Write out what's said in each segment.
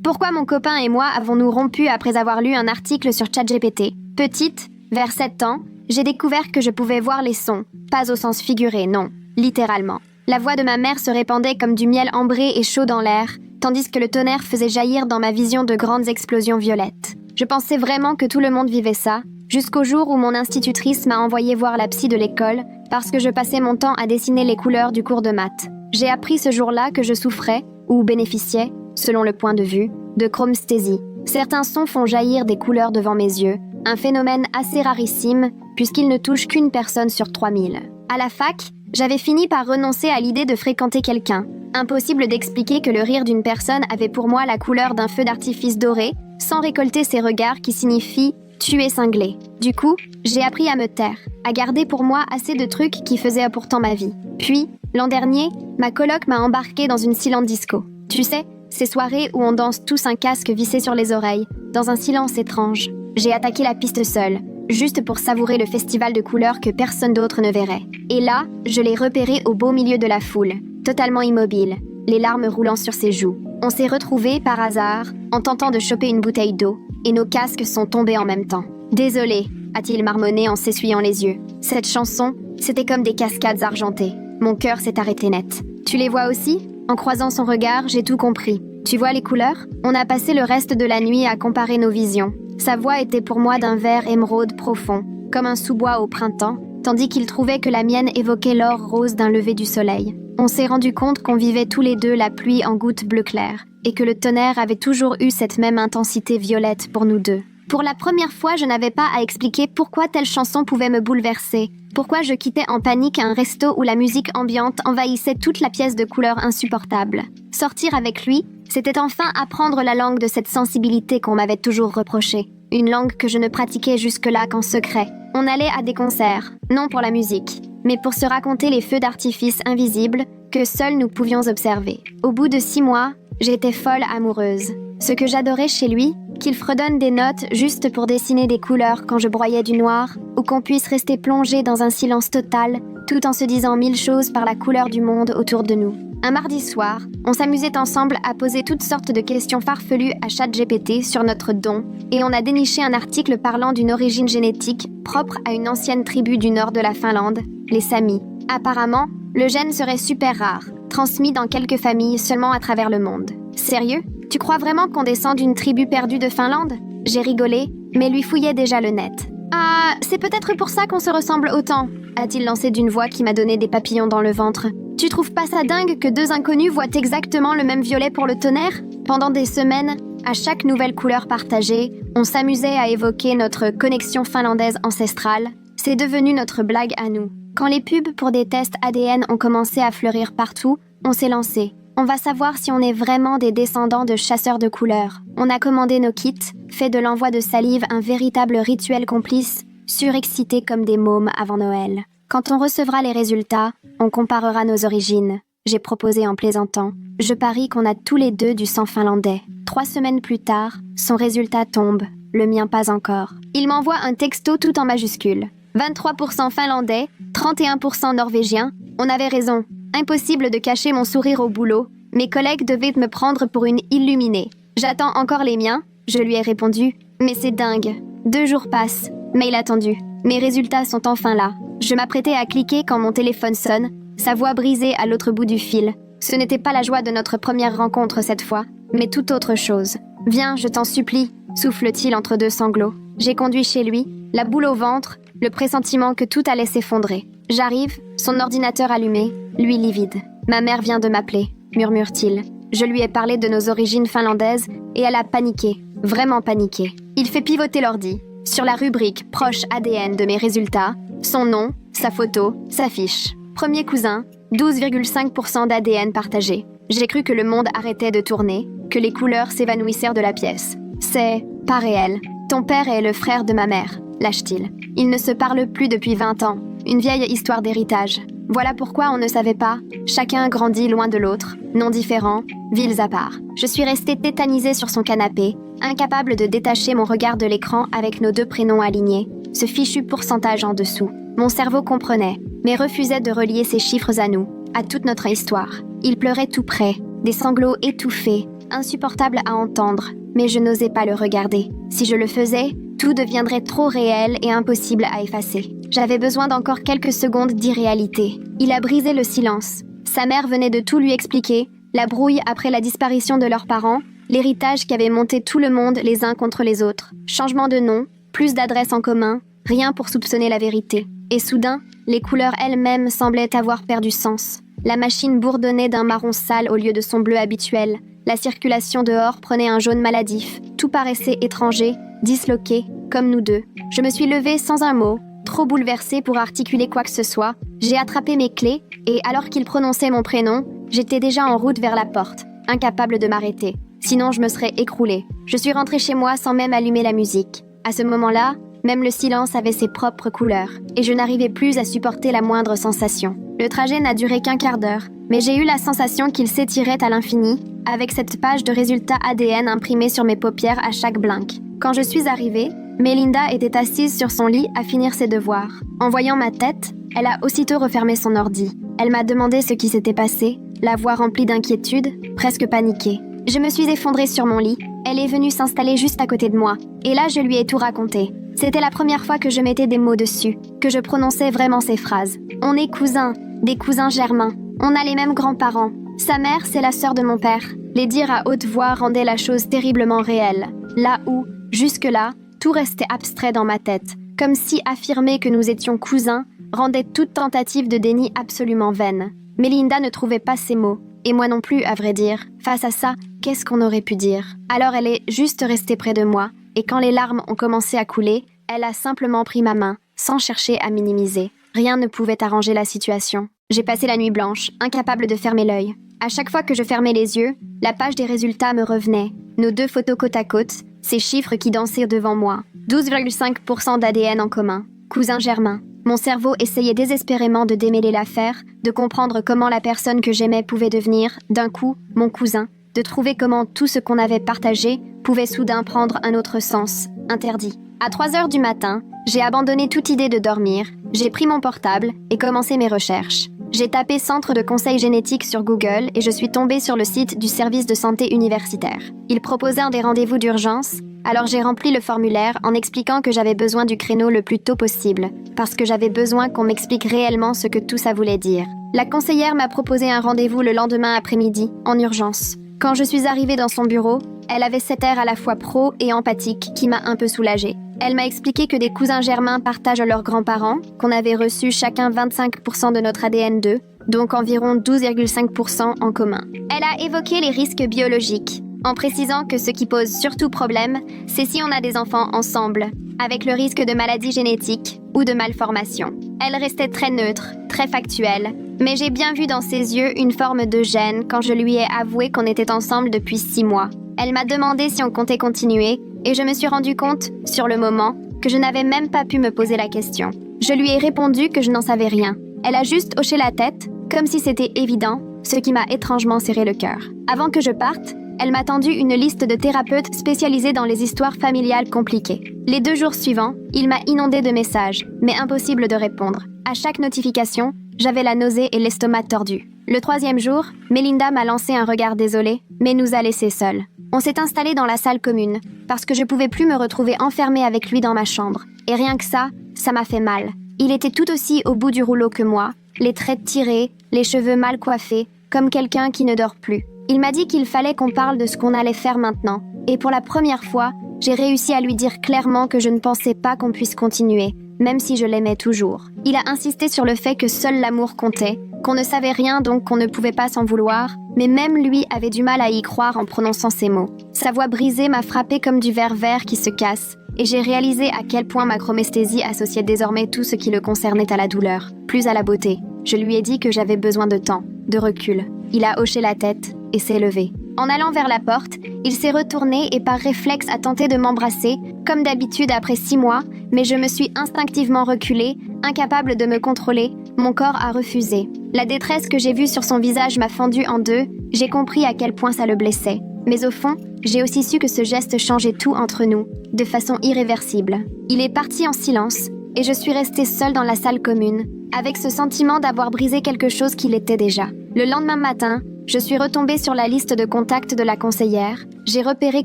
Pourquoi mon copain et moi avons-nous rompu après avoir lu un article sur ChatGPT? Petite, vers 7 ans, j'ai découvert que je pouvais voir les sons, pas au sens figuré, non, littéralement. La voix de ma mère se répandait comme du miel ambré et chaud dans l'air, tandis que le tonnerre faisait jaillir dans ma vision de grandes explosions violettes. Je pensais vraiment que tout le monde vivait ça, jusqu'au jour où mon institutrice m'a envoyé voir la psy de l'école parce que je passais mon temps à dessiner les couleurs du cours de maths. J'ai appris ce jour-là que je souffrais, ou bénéficiais, selon le point de vue, de chromesthésie. Certains sons font jaillir des couleurs devant mes yeux, un phénomène assez rarissime puisqu'il ne touche qu'une personne sur 3000. À la fac, j'avais fini par renoncer à l'idée de fréquenter quelqu'un. Impossible d'expliquer que le rire d'une personne avait pour moi la couleur d'un feu d'artifice doré, sans récolter ces regards qui signifient « tuer cinglé ». Du coup, j'ai appris à me taire, à garder pour moi assez de trucs qui faisaient pourtant ma vie. Puis, l'an dernier, ma coloc m'a embarqué dans une silent disco. Tu sais, ces soirées où on danse tous un casque vissé sur les oreilles, dans un silence étrange. J'ai attaqué la piste seule, juste pour savourer le festival de couleurs que personne d'autre ne verrait. Et là, je l'ai repéré au beau milieu de la foule, totalement immobile, les larmes roulant sur ses joues. On s'est retrouvés par hasard, en tentant de choper une bouteille d'eau, et nos casques sont tombés en même temps. « Désolé », a-t-il marmonné en s'essuyant les yeux. Cette chanson, c'était comme des cascades argentées. Mon cœur s'est arrêté net. Tu les vois aussi ? En croisant son regard, j'ai tout compris. Tu vois les couleurs ? On a passé le reste de la nuit à comparer nos visions. Sa voix était pour moi d'un vert émeraude profond, comme un sous-bois au printemps, tandis qu'il trouvait que la mienne évoquait l'or rose d'un lever du soleil. On s'est rendu compte qu'on vivait tous les deux la pluie en gouttes bleu clair, et que le tonnerre avait toujours eu cette même intensité violette pour nous deux. Pour la première fois, je n'avais pas à expliquer pourquoi telle chanson pouvait me bouleverser, pourquoi je quittais en panique un resto où la musique ambiante envahissait toute la pièce de couleurs insupportables. Sortir avec lui, c'était enfin apprendre la langue de cette sensibilité qu'on m'avait toujours reprochée. Une langue que je ne pratiquais jusque-là qu'en secret. On allait à des concerts, non pour la musique, mais pour se raconter les feux d'artifice invisibles que seuls nous pouvions observer. Au bout de 6 mois, j'étais folle amoureuse. Ce que j'adorais chez lui, qu'il fredonne des notes juste pour dessiner des couleurs quand je broyais du noir, ou qu'on puisse rester plongé dans un silence total, tout en se disant 1000 choses par la couleur du monde autour de nous. Un mardi soir, on s'amusait ensemble à poser toutes sortes de questions farfelues à ChatGPT sur notre don, et on a déniché un article parlant d'une origine génétique propre à une ancienne tribu du nord de la Finlande, les Samis. Apparemment, le gène serait super rare, transmis dans quelques familles seulement à travers le monde. Sérieux ? Tu crois vraiment qu'on descend d'une tribu perdue de Finlande ? J'ai rigolé, mais lui fouillait déjà le net. Ah, c'est peut-être pour ça qu'on se ressemble autant, a-t-il lancé d'une voix qui m'a donné des papillons dans le ventre. Tu trouves pas ça dingue que 2 inconnus voient exactement le même violet pour le tonnerre ? Pendant des semaines, à chaque nouvelle couleur partagée, on s'amusait à évoquer notre connexion finlandaise ancestrale. C'est devenu notre blague à nous. Quand les pubs pour des tests ADN ont commencé à fleurir partout, on s'est lancé. On va savoir si on est vraiment des descendants de chasseurs de couleurs. On a commandé nos kits, fait de l'envoi de salive un véritable rituel complice, surexcités comme des mômes avant Noël. Quand on recevra les résultats, on comparera nos origines. J'ai proposé en plaisantant. Je parie qu'on a tous les deux du sang finlandais. 3 semaines plus tard, son résultat tombe. Le mien pas encore. Il m'envoie un texto tout en majuscules. 23% finlandais, 31% norvégien. On avait raison. Impossible de cacher mon sourire au boulot. Mes collègues devaient me prendre pour une illuminée. J'attends encore les miens, je lui ai répondu. Mais c'est dingue. 2 jours passent. Mail attendu. Mes résultats sont enfin là. Je m'apprêtais à cliquer quand mon téléphone sonne, sa voix brisée à l'autre bout du fil. Ce n'était pas la joie de notre première rencontre cette fois, mais toute autre chose. « Viens, je t'en supplie », souffle-t-il entre 2 sanglots. J'ai conduit chez lui, la boule au ventre, le pressentiment que tout allait s'effondrer. J'arrive, son ordinateur allumé, lui livide. « Ma mère vient de m'appeler », murmure-t-il. Je lui ai parlé de nos origines finlandaises et elle a paniqué, vraiment paniqué. Il fait pivoter l'ordi. Sur la rubrique « Proche ADN » de mes résultats, son nom, sa photo, sa fiche. Premier cousin, 12,5% d'ADN partagé. J'ai cru que le monde arrêtait de tourner, que les couleurs s'évanouissèrent de la pièce. C'est pas réel. Ton père est le frère de ma mère, lâche-t-il. Ils ne se parlent plus depuis 20 ans. Une vieille histoire d'héritage. Voilà pourquoi on ne savait pas. Chacun grandit loin de l'autre, non différents, villes à part. Je suis restée tétanisée sur son canapé, incapable de détacher mon regard de l'écran avec nos 2 prénoms alignés, ce fichu pourcentage en dessous. Mon cerveau comprenait, mais refusait de relier ces chiffres à nous, à toute notre histoire. Il pleurait tout près, des sanglots étouffés, insupportable à entendre, mais je n'osais pas le regarder. Si je le faisais, tout deviendrait trop réel et impossible à effacer. J'avais besoin d'encore quelques secondes d'irréalité. Il a brisé le silence. Sa mère venait de tout lui expliquer, la brouille après la disparition de leurs parents, l'héritage qui avait monté tout le monde les uns contre les autres, changement de nom, plus d'adresses en commun, rien pour soupçonner la vérité. Et soudain, les couleurs elles-mêmes semblaient avoir perdu sens. La machine bourdonnait d'un marron sale au lieu de son bleu habituel. La circulation dehors prenait un jaune maladif. Tout paraissait étranger, disloqué, comme nous deux. Je me suis levée sans un mot, trop bouleversée pour articuler quoi que ce soit. J'ai attrapé mes clés et alors qu'il prononçait mon prénom, j'étais déjà en route vers la porte, incapable de m'arrêter. Sinon, je me serais écroulée. Je suis rentrée chez moi sans même allumer la musique. À ce moment-là, même le silence avait ses propres couleurs, et je n'arrivais plus à supporter la moindre sensation. Le trajet n'a duré qu'un quart d'heure, mais j'ai eu la sensation qu'il s'étirait à l'infini, avec cette page de résultats ADN imprimée sur mes paupières à chaque blink. Quand je suis arrivée, Melinda était assise sur son lit à finir ses devoirs. En voyant ma tête, elle a aussitôt refermé son ordi. Elle m'a demandé ce qui s'était passé, la voix remplie d'inquiétude, presque paniquée. Je me suis effondrée sur mon lit. Elle est venue s'installer juste à côté de moi. Et là, je lui ai tout raconté. C'était la première fois que je mettais des mots dessus, que je prononçais vraiment ces phrases. On est cousins, des cousins germains. On a les mêmes grands-parents. Sa mère, c'est la sœur de mon père. Les dire à haute voix rendait la chose terriblement réelle. Là où, jusque-là, tout restait abstrait dans ma tête. Comme si affirmer que nous étions cousins rendait toute tentative de déni absolument vaine. Melinda ne trouvait pas ces mots. Et moi non plus, à vrai dire. Face à ça, qu'est-ce qu'on aurait pu dire? Alors elle est juste restée près de moi, et quand les larmes ont commencé à couler, elle a simplement pris ma main, sans chercher à minimiser. Rien ne pouvait arranger la situation. J'ai passé la nuit blanche, incapable de fermer l'œil. À chaque fois que je fermais les yeux, la page des résultats me revenait. Nos deux photos côte à côte, ces chiffres qui dansaient devant moi. 12,5% d'ADN en commun. Cousin germain. Mon cerveau essayait désespérément de démêler l'affaire, de comprendre comment la personne que j'aimais pouvait devenir, d'un coup, mon cousin, de trouver comment tout ce qu'on avait partagé pouvait soudain prendre un autre sens, interdit. À 3 heures du matin, j'ai abandonné toute idée de dormir, j'ai pris mon portable et commencé mes recherches. J'ai tapé Centre de conseil génétique sur Google et je suis tombée sur le site du service de santé universitaire. Il proposait des rendez-vous d'urgence, alors j'ai rempli le formulaire en expliquant que j'avais besoin du créneau le plus tôt possible, parce que j'avais besoin qu'on m'explique réellement ce que tout ça voulait dire. La conseillère m'a proposé un rendez-vous le lendemain après-midi, en urgence. Quand je suis arrivée dans son bureau, elle avait cet air à la fois pro et empathique qui m'a un peu soulagée. Elle m'a expliqué que des cousins germains partagent leurs grands-parents, qu'on avait reçu chacun 25% de notre ADN d'eux, donc environ 12,5% en commun. Elle a évoqué les risques biologiques, en précisant que ce qui pose surtout problème, c'est si on a des enfants ensemble, avec le risque de maladies génétiques ou de malformations. Elle restait très neutre, très factuelle, mais j'ai bien vu dans ses yeux une forme de gêne quand je lui ai avoué qu'on était ensemble depuis 6 mois. Elle m'a demandé si on comptait continuer, et je me suis rendu compte, sur le moment, que je n'avais même pas pu me poser la question. Je lui ai répondu que je n'en savais rien. Elle a juste hoché la tête, comme si c'était évident, ce qui m'a étrangement serré le cœur. Avant que je parte, elle m'a tendu une liste de thérapeutes spécialisés dans les histoires familiales compliquées. Les 2 jours suivants, il m'a inondé de messages, mais impossible de répondre. À chaque notification, j'avais la nausée et l'estomac tordu. Le 3e jour, Melinda m'a lancé un regard désolé, mais nous a laissés seuls. On s'est installé dans la salle commune, parce que je pouvais plus me retrouver enfermée avec lui dans ma chambre. Et rien que ça m'a fait mal. Il était tout aussi au bout du rouleau que moi, les traits tirés, les cheveux mal coiffés, comme quelqu'un qui ne dort plus. Il m'a dit qu'il fallait qu'on parle de ce qu'on allait faire maintenant. Et pour la première fois, j'ai réussi à lui dire clairement que je ne pensais pas qu'on puisse continuer, même si je l'aimais toujours. Il a insisté sur le fait que seul l'amour comptait, qu'on ne savait rien donc qu'on ne pouvait pas s'en vouloir, mais même lui avait du mal à y croire en prononçant ces mots. Sa voix brisée m'a frappée comme du verre vert qui se casse, et j'ai réalisé à quel point ma chromesthésie associait désormais tout ce qui le concernait à la douleur, plus à la beauté. Je lui ai dit que j'avais besoin de temps, de recul. Il a hoché la tête et s'est levé. En allant vers la porte, il s'est retourné et par réflexe a tenté de m'embrasser, comme d'habitude après 6 mois, mais je me suis instinctivement reculée, incapable de me contrôler, mon corps a refusé. La détresse que j'ai vue sur son visage m'a fendue en deux, j'ai compris à quel point ça le blessait. Mais au fond, j'ai aussi su que ce geste changeait tout entre nous, de façon irréversible. Il est parti en silence, et je suis restée seule dans la salle commune, avec ce sentiment d'avoir brisé quelque chose qu'il était déjà. Le lendemain matin, Je suis retombée sur la liste de contacts de la conseillère. J'ai repéré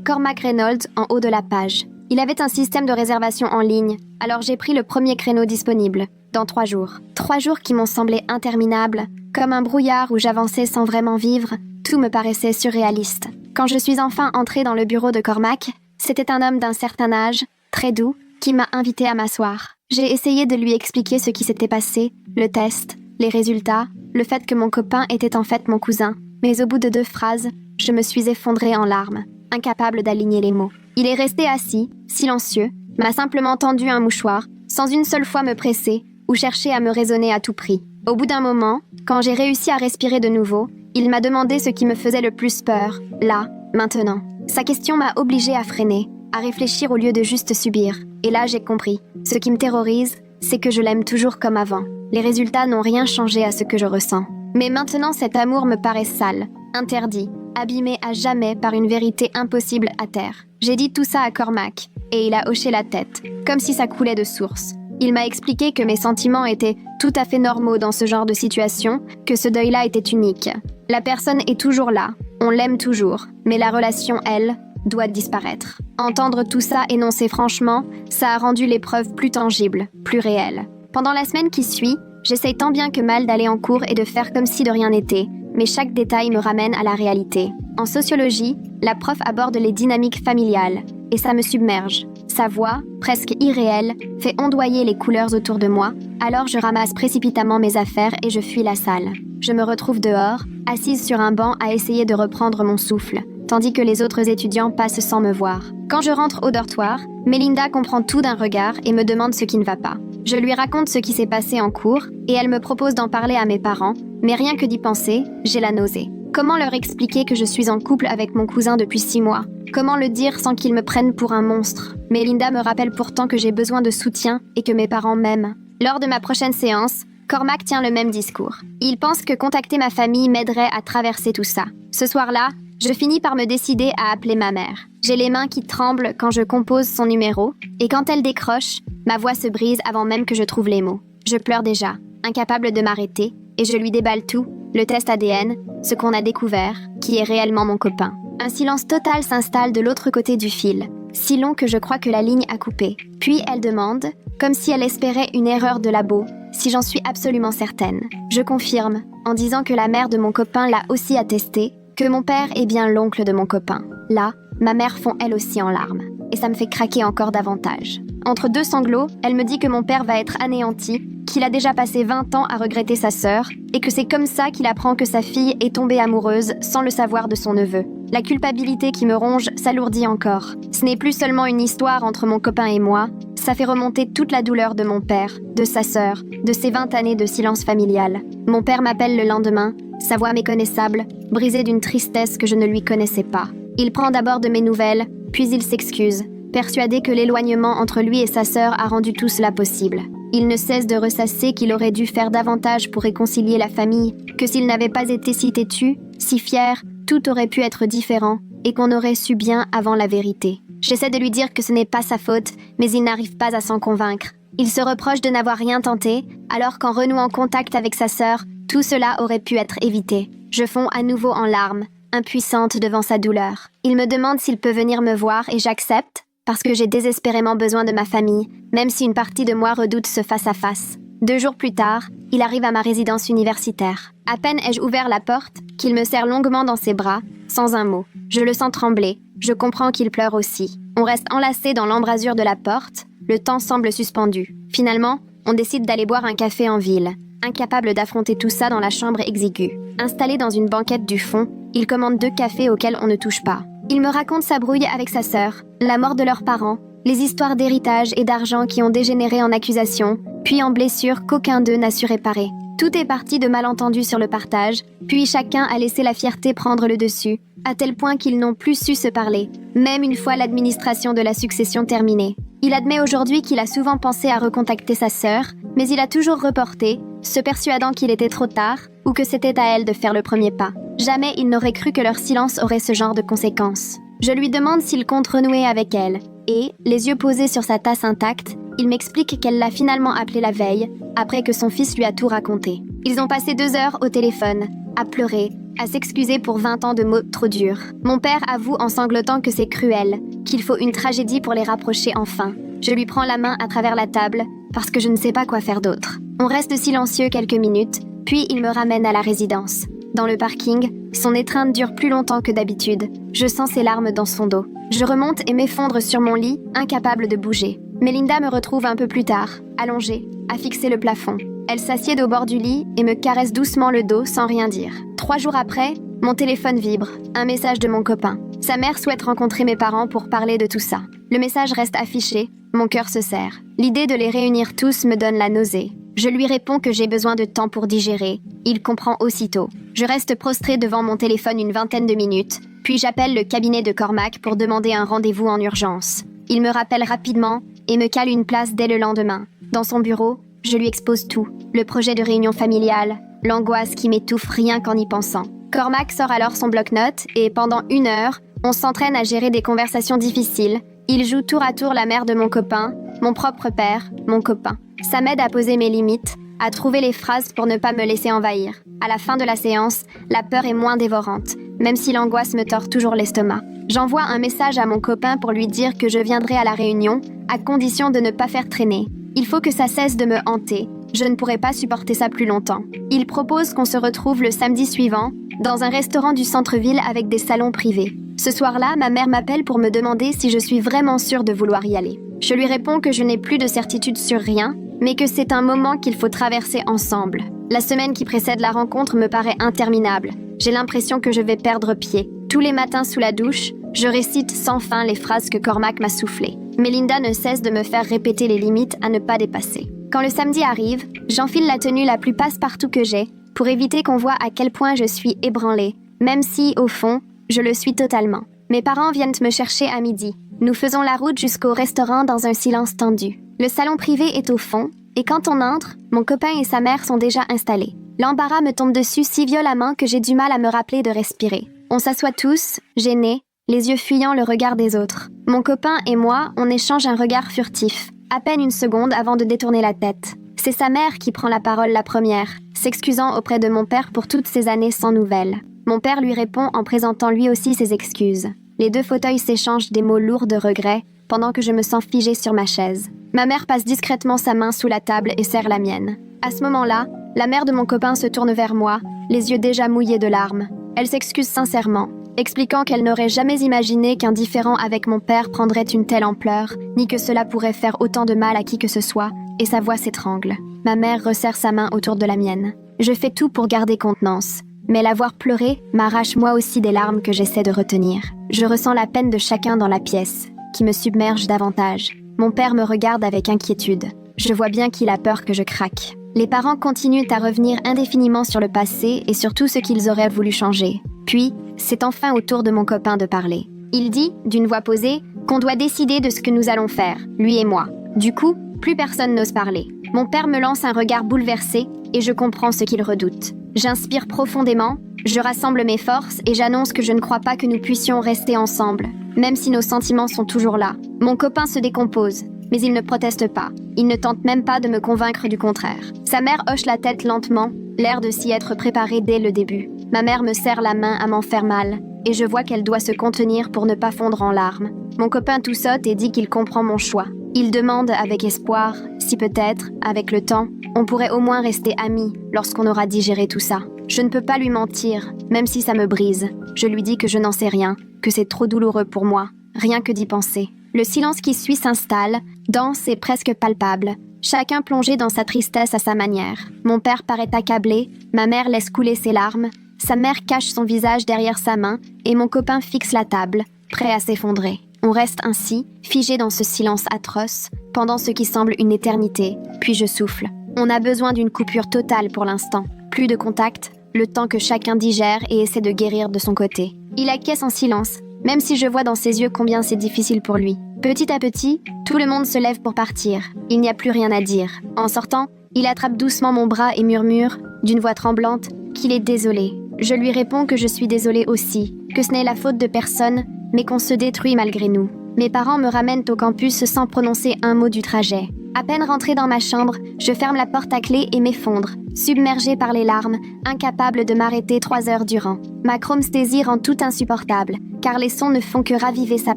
Cormac Reynolds en haut de la page. Il avait un système de réservation en ligne, alors j'ai pris le premier créneau disponible, dans 3 jours. 3 jours qui m'ont semblé interminables, comme un brouillard où j'avançais sans vraiment vivre. Tout me paraissait surréaliste. Quand je suis enfin entrée dans le bureau de Cormac, c'était un homme d'un certain âge, très doux, qui m'a invitée à m'asseoir. J'ai essayé de lui expliquer ce qui s'était passé, le test, les résultats, le fait que mon copain était en fait mon cousin. Mais au bout de 2 phrases, je me suis effondrée en larmes, incapable d'aligner les mots. Il est resté assis, silencieux, m'a simplement tendu un mouchoir, sans une seule fois me presser ou chercher à me raisonner à tout prix. Au bout d'un moment, quand j'ai réussi à respirer de nouveau, il m'a demandé ce qui me faisait le plus peur, là, maintenant. Sa question m'a obligée à freiner, à réfléchir au lieu de juste subir. Et là, j'ai compris. Ce qui me terrorise, c'est que je l'aime toujours comme avant. Les résultats n'ont rien changé à ce que je ressens. Mais maintenant, cet amour me paraît sale, interdit, abîmé à jamais par une vérité impossible à taire. J'ai dit tout ça à Cormac, et il a hoché la tête, comme si ça coulait de source. Il m'a expliqué que mes sentiments étaient tout à fait normaux dans ce genre de situation, que ce deuil-là était unique. La personne est toujours là, on l'aime toujours, mais la relation, elle, doit disparaître. Entendre tout ça énoncé franchement, ça a rendu l'épreuve plus tangible, plus réelle. Pendant la semaine qui suit, j'essaye tant bien que mal d'aller en cours et de faire comme si de rien n'était, mais chaque détail me ramène à la réalité. En sociologie, la prof aborde les dynamiques familiales, et ça me submerge. Sa voix, presque irréelle, fait ondoyer les couleurs autour de moi, alors je ramasse précipitamment mes affaires et je fuis la salle. Je me retrouve dehors, assise sur un banc à essayer de reprendre mon souffle, tandis que les autres étudiants passent sans me voir. Quand je rentre au dortoir, Mélinda comprend tout d'un regard et me demande ce qui ne va pas. Je lui raconte ce qui s'est passé en cours et elle me propose d'en parler à mes parents, mais rien que d'y penser, j'ai la nausée. Comment leur expliquer que je suis en couple avec mon cousin depuis 6 mois? Comment le dire sans qu'ils me prennent pour un monstre? Mélinda me rappelle pourtant que j'ai besoin de soutien et que mes parents m'aiment. Lors de ma prochaine séance, Cormac tient le même discours. Il pense que contacter ma famille m'aiderait à traverser tout ça. Ce soir-là, je finis par me décider à appeler ma mère. J'ai les mains qui tremblent quand je compose son numéro, et quand elle décroche, ma voix se brise avant même que je trouve les mots. Je pleure déjà, incapable de m'arrêter, et je lui déballe tout, le test ADN, ce qu'on a découvert, qui est réellement mon copain. Un silence total s'installe de l'autre côté du fil, si long que je crois que la ligne a coupé. Puis elle demande, comme si elle espérait une erreur de labo, si j'en suis absolument certaine. Je confirme, en disant que la mère de mon copain l'a aussi attesté, que mon père est bien l'oncle de mon copain. Là, ma mère fond elle aussi en larmes, et ça me fait craquer encore davantage. Entre 2 sanglots, elle me dit que mon père va être anéanti, qu'il a déjà passé 20 ans à regretter sa sœur, et que c'est comme ça qu'il apprend que sa fille est tombée amoureuse sans le savoir de son neveu. La culpabilité qui me ronge s'alourdit encore. Ce n'est plus seulement une histoire entre mon copain et moi, ça fait remonter toute la douleur de mon père, de sa sœur, de ses 20 années de silence familial. Mon père m'appelle le lendemain, sa voix méconnaissable, brisée d'une tristesse que je ne lui connaissais pas. Il prend d'abord de mes nouvelles, puis il s'excuse, persuadé que l'éloignement entre lui et sa sœur a rendu tout cela possible. Il ne cesse de ressasser qu'il aurait dû faire davantage pour réconcilier la famille, que s'il n'avait pas été si têtu, si fier, tout aurait pu être différent, et qu'on aurait su bien avant la vérité. J'essaie de lui dire que ce n'est pas sa faute, mais il n'arrive pas à s'en convaincre. Il se reproche de n'avoir rien tenté, alors qu'en renouant contact avec sa sœur, tout cela aurait pu être évité. Je fonds à nouveau en larmes, impuissante devant sa douleur. Il me demande s'il peut venir me voir et j'accepte, parce que j'ai désespérément besoin de ma famille, même si une partie de moi redoute ce face-à-face. 2 jours plus tard, il arrive à ma résidence universitaire. À peine ai-je ouvert la porte, qu'il me serre longuement dans ses bras, sans un mot. Je le sens trembler, je comprends qu'il pleure aussi. On reste enlacés dans l'embrasure de la porte, le temps semble suspendu. Finalement, on décide d'aller boire un café en ville, incapable d'affronter tout ça dans la chambre exiguë. Installé dans une banquette du fond, il commande 2 cafés auxquels on ne touche pas. Il me raconte sa brouille avec sa sœur, la mort de leurs parents, les histoires d'héritage et d'argent qui ont dégénéré en accusations, puis en blessures qu'aucun d'eux n'a su réparer. Tout est parti de malentendus sur le partage, puis chacun a laissé la fierté prendre le dessus, à tel point qu'ils n'ont plus su se parler, même une fois l'administration de la succession terminée. Il admet aujourd'hui qu'il a souvent pensé à recontacter sa sœur, mais il a toujours reporté, se persuadant qu'il était trop tard, ou que c'était à elle de faire le premier pas. Jamais il n'aurait cru que leur silence aurait ce genre de conséquences. Je lui demande s'il compte renouer avec elle, et, les yeux posés sur sa tasse intacte, il m'explique qu'elle l'a finalement appelé la veille, après que son fils lui a tout raconté. Ils ont passé 2 heures au téléphone, à pleurer, à s'excuser pour 20 ans de mots trop durs. Mon père avoue en sanglotant que c'est cruel, qu'il faut une tragédie pour les rapprocher enfin. Je lui prends la main à travers la table, parce que je ne sais pas quoi faire d'autre. On reste silencieux quelques minutes, puis il me ramène à la résidence. Dans le parking, son étreinte dure plus longtemps que d'habitude. Je sens ses larmes dans son dos. Je remonte et m'effondre sur mon lit, incapable de bouger. Melinda me retrouve un peu plus tard, allongée, à fixer le plafond. Elle s'assied au bord du lit et me caresse doucement le dos sans rien dire. 3 jours après, mon téléphone vibre. Un message de mon copain. Sa mère souhaite rencontrer mes parents pour parler de tout ça. Le message reste affiché, mon cœur se serre. L'idée de les réunir tous me donne la nausée. Je lui réponds que j'ai besoin de temps pour digérer. Il comprend aussitôt. Je reste prostrée devant mon téléphone une vingtaine de minutes, puis j'appelle le cabinet de Cormac pour demander un rendez-vous en urgence. Il me rappelle rapidement et me cale une place dès le lendemain. Dans son bureau, je lui expose tout. Le projet de réunion familiale, l'angoisse qui m'étouffe rien qu'en y pensant. Cormac sort alors son bloc-notes et pendant 1 heure, on s'entraîne à gérer des conversations difficiles. Il joue tour à tour la mère de mon copain, mon propre père, mon copain. Ça m'aide à poser mes limites, à trouver les phrases pour ne pas me laisser envahir. À la fin de la séance, la peur est moins dévorante, même si l'angoisse me tord toujours l'estomac. J'envoie un message à mon copain pour lui dire que je viendrai à la réunion, à condition de ne pas faire traîner. Il faut que ça cesse de me hanter. Je ne pourrai pas supporter ça plus longtemps. Il propose qu'on se retrouve le samedi suivant, dans un restaurant du centre-ville avec des salons privés. Ce soir-là, ma mère m'appelle pour me demander si je suis vraiment sûre de vouloir y aller. Je lui réponds que je n'ai plus de certitude sur rien, mais que c'est un moment qu'il faut traverser ensemble. La semaine qui précède la rencontre me paraît interminable. J'ai l'impression que je vais perdre pied. Tous les matins sous la douche, je récite sans fin les phrases que Cormac m'a soufflées. Melinda ne cesse de me faire répéter les limites à ne pas dépasser. Quand le samedi arrive, j'enfile la tenue la plus passe-partout que j'ai, pour éviter qu'on voit à quel point je suis ébranlée, même si, au fond, je le suis totalement. Mes parents viennent me chercher à midi. Nous faisons la route jusqu'au restaurant dans un silence tendu. Le salon privé est au fond, et quand on entre, mon copain et sa mère sont déjà installés. L'embarras me tombe dessus si violemment que j'ai du mal à me rappeler de respirer. On s'assoit tous, gênés, les yeux fuyant le regard des autres. Mon copain et moi, on échange un regard furtif, à peine 1 seconde avant de détourner la tête. C'est sa mère qui prend la parole la première, s'excusant auprès de mon père pour toutes ces années sans nouvelles. Mon père lui répond en présentant lui aussi ses excuses. Les 2 fauteuils s'échangent des mots lourds de regret pendant que je me sens figée sur ma chaise. Ma mère passe discrètement sa main sous la table et serre la mienne. À ce moment-là, la mère de mon copain se tourne vers moi, les yeux déjà mouillés de larmes. Elle s'excuse sincèrement, expliquant qu'elle n'aurait jamais imaginé qu'un différend avec mon père prendrait une telle ampleur, ni que cela pourrait faire autant de mal à qui que ce soit, et sa voix s'étrangle. Ma mère resserre sa main autour de la mienne. Je fais tout pour garder contenance, mais la voir pleurer m'arrache moi aussi des larmes que j'essaie de retenir. Je ressens la peine de chacun dans la pièce, qui me submerge davantage. Mon père me regarde avec inquiétude. Je vois bien qu'il a peur que je craque. Les parents continuent à revenir indéfiniment sur le passé et sur tout ce qu'ils auraient voulu changer. Puis, c'est enfin au tour de mon copain de parler. Il dit, d'une voix posée, qu'on doit décider de ce que nous allons faire, lui et moi. Du coup, plus personne n'ose parler. Mon père me lance un regard bouleversé et je comprends ce qu'il redoute. J'inspire profondément, je rassemble mes forces et j'annonce que je ne crois pas que nous puissions rester ensemble, même si nos sentiments sont toujours là. Mon copain se décompose, mais il ne proteste pas. Il ne tente même pas de me convaincre du contraire. Sa mère hoche la tête lentement, l'air de s'y être préparée dès le début. Ma mère me serre la main à m'en faire mal, et je vois qu'elle doit se contenir pour ne pas fondre en larmes. Mon copain tout saute et dit qu'il comprend mon choix. Il demande avec espoir si peut-être, avec le temps, on pourrait au moins rester amis lorsqu'on aura digéré tout ça. Je ne peux pas lui mentir, même si ça me brise. Je lui dis que je n'en sais rien, que c'est trop douloureux pour moi, rien que d'y penser. Le silence qui suit s'installe, dense et presque palpable, chacun plongé dans sa tristesse à sa manière. Mon père paraît accablé, ma mère laisse couler ses larmes, sa mère cache son visage derrière sa main et mon copain fixe la table, prêt à s'effondrer. On reste ainsi, figé dans ce silence atroce, pendant ce qui semble une éternité, puis je souffle. On a besoin d'une coupure totale pour l'instant. Plus de contact, le temps que chacun digère et essaie de guérir de son côté. Il acquiesce en silence, même si je vois dans ses yeux combien c'est difficile pour lui. Petit à petit, tout le monde se lève pour partir. Il n'y a plus rien à dire. En sortant, il attrape doucement mon bras et murmure, d'une voix tremblante, qu'il est désolé. Je lui réponds que je suis désolée aussi, que ce n'est la faute de personne, mais qu'on se détruit malgré nous. Mes parents me ramènent au campus sans prononcer un mot du trajet. À peine rentrée dans ma chambre, je ferme la porte à clé et m'effondre, submergée par les larmes, incapable de m'arrêter 3 heures durant. Ma chromesthésie rend tout insupportable, car les sons ne font que raviver sa